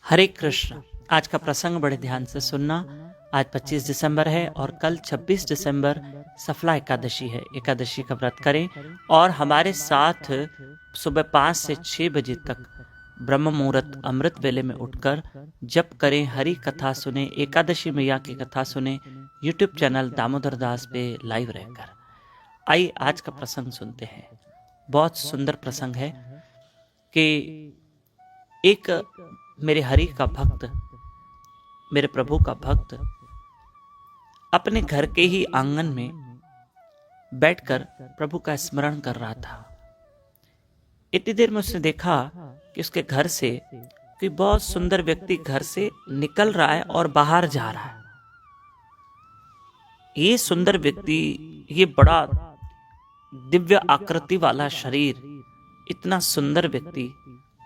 हरे कृष्ण। आज का प्रसंग बड़े ध्यान से सुनना। आज 25 दिसंबर है और कल 26 दिसंबर सफला एकादशी है। एकादशी का व्रत करें और हमारे साथ सुबह 5 से 6 बजे तक ब्रह्म मुहूर्त अमृत वेले में उठकर जप करें, हरि कथा सुने, एकादशी मैया की कथा सुने, यूट्यूब चैनल दामोदर दास पे लाइव रहकर। आइए आज का प्रसंग सुनते हैं। बहुत सुंदर प्रसंग है कि एक मेरे हरि का भक्त, मेरे प्रभु का भक्त अपने घर के ही आंगन में बैठकर प्रभु का स्मरण कर रहा था। इतनी देर में उसने देखा कि उसके घर से कोई बहुत सुंदर व्यक्ति घर से निकल रहा है और बाहर जा रहा है। ये सुंदर व्यक्ति, ये बड़ा दिव्य आकृति वाला शरीर, इतना सुंदर व्यक्ति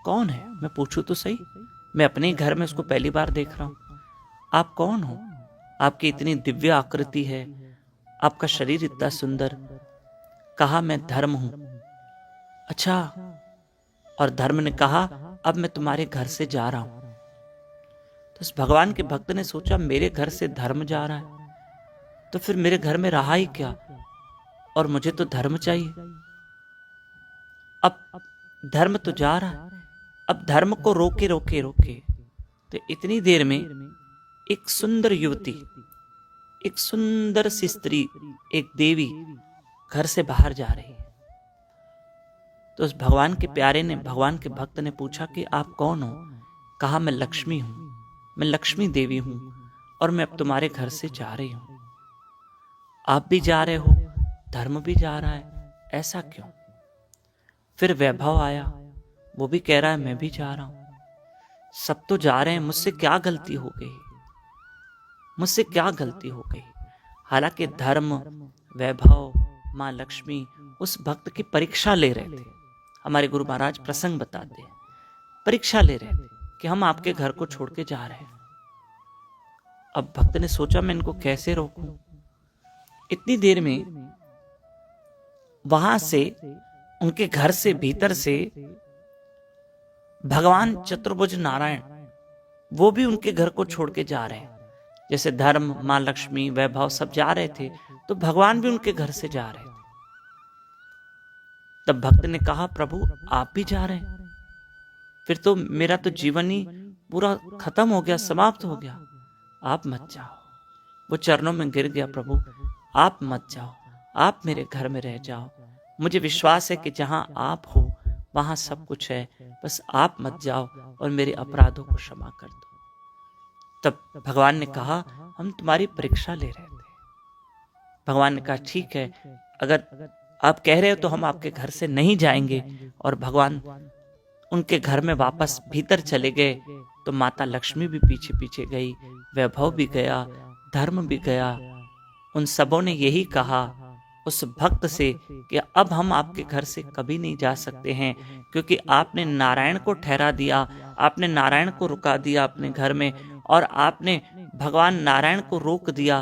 कौन है? मैं पूछूं तो सही। मैं अपने घर में उसको पहली बार देख रहा हूं। आप कौन हो? आपकी इतनी दिव्य आकृति है, आपका शरीर इतना सुंदर। कहा मैं धर्म हूं। अच्छा। और धर्म ने कहा अब मैं तुम्हारे घर से जा रहा हूं। तो उस भगवान के भक्त ने सोचा मेरे घर से धर्म जा रहा है तो फिर मेरे घर में रहा ही क्या, और मुझे तो धर्म चाहिए। अब धर्म तो जा रहा है, अब धर्म को रोके रोके रोके तो इतनी देर में एक सुंदर युवती, एक सुंदर सी स्त्री, एक देवी घर से बाहर जा रही है। तो उस भगवान के प्यारे ने, भगवान के भक्त ने पूछा कि आप कौन हो? कहा मैं लक्ष्मी हूं, मैं लक्ष्मी देवी हूं और मैं अब तुम्हारे घर से जा रही हूं। आप भी जा रहे हो, धर्म भी जा रहा है, ऐसा क्यों? फिर वैभव आया, वो भी कह रहा है मैं भी जा रहा हूं। सब तो जा रहे हैं, मुझसे क्या गलती हो गई? मुझसे क्या गलती हो गई? हालांकि धर्म, वैभव, मां लक्ष्मी उस भक्त की परीक्षा ले रहे थे। हमारे गुरु महाराज प्रसंग बताते हैं, परीक्षा ले रहे थे कि हम आपके घर को छोड़ के जा रहे हैं। अब भक्त ने सोचा मैं इनको कैसे रोकूं। इतनी देर में वहां से, उनके घर से, भीतर से भगवान चतुर्भुज नारायण, वो भी उनके घर को छोड़ के जा रहे हैं। जैसे धर्म, मां लक्ष्मी, वैभव सब जा रहे थे तो भगवान भी उनके घर से जा रहे थे। तब भक्त ने कहा प्रभु आप भी जा रहे हैं, फिर तो मेरा तो जीवन ही पूरा खत्म हो गया, समाप्त हो गया। आप मत जाओ। वो चरणों में गिर गया, प्रभु आप मत जाओ, आप मेरे घर में रह जाओ। मुझे विश्वास है कि जहां आप हो वहां सब कुछ है, बस आप मत जाओ और मेरे अपराधों को क्षमा कर दो। तब भगवान ने कहा हम तुम्हारी परीक्षा ले रहे थे। भगवान ने कहा ठीक है, अगर आप कह रहे हो तो हम आपके घर से नहीं जाएंगे। और भगवान उनके घर में वापस भीतर चले गए तो माता लक्ष्मी भी पीछे पीछे गई, वैभव भी गया, धर्म भी गया। उन सबों ने यही कहा उस भक्त से कि अब हम आपके घर से कभी नहीं जा सकते हैं, क्योंकि आपने नारायण को ठहरा दिया, आपने नारायण को रुका दिया अपने घर में, और आपने भगवान नारायण को रोक दिया।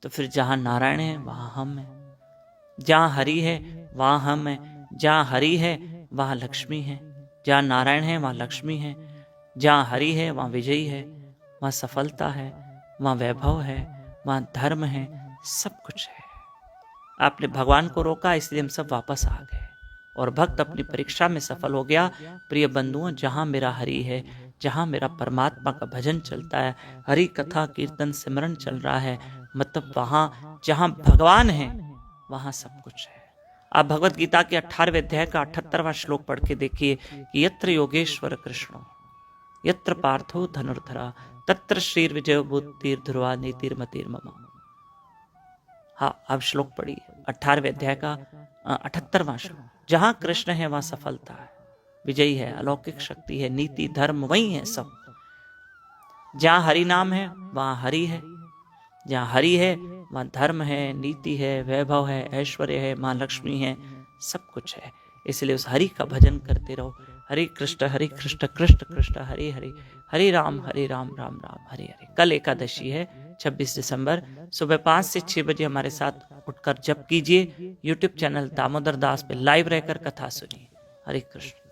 तो फिर जहां नारायण है वहां हम हैं, जहां हरि है वहां हम हैं, जहां हरि है वहां लक्ष्मी है, जहां नारायण है वहां लक्ष्मी है, जहां हरि है वहां विजयी है, वहां सफलता है, वहां वैभव है, वहां धर्म है, सब कुछ है। आपने भगवान को रोका इसलिए हम सब वापस आ गए और भक्त अपनी परीक्षा में सफल हो गया। प्रिय बंधुओं, जहां मेरा हरि है, जहां मेरा परमात्मा का भजन चलता है, हरि कथा कीर्तन सिमरन चल रहा है, मतलब वहां जहां भगवान है वहां सब कुछ है। आप भगवत गीता के 18वें अध्याय का 78वां श्लोक पढ़ के देखिए कि यत्र योगेश्वर कृष्णो यत्र पार्थो धनुर्धरा तत्र श्रीर विजय बुद्धिर ध्रुवा नीतिर्मतिर् मम। हाँ, अब श्लोक पढ़िए 18वें अध्याय का 78वां श्लोक। जहां कृष्ण है वहां सफलता है, विजयी है, अलौकिक शक्ति है, नीति धर्म वही है सब। जहां हरि नाम है वहां हरि है, जहां हरि है वहां धर्म है, नीति है, वैभव है, ऐश्वर्य है, मां लक्ष्मी है, सब कुछ है। इसलिए उस हरि का भजन करते रहो। हरे कृष्ण कृष्ण कृष्ण हरे हरे, हरे राम राम राम हरे हरे। कल एकादशी है 26 दिसंबर, सुबह 5 से 6 बजे हमारे साथ उठकर जप कीजिए। यूट्यूब चैनल दामोदर दास पे लाइव रहकर कथा सुनिए। हरे कृष्ण।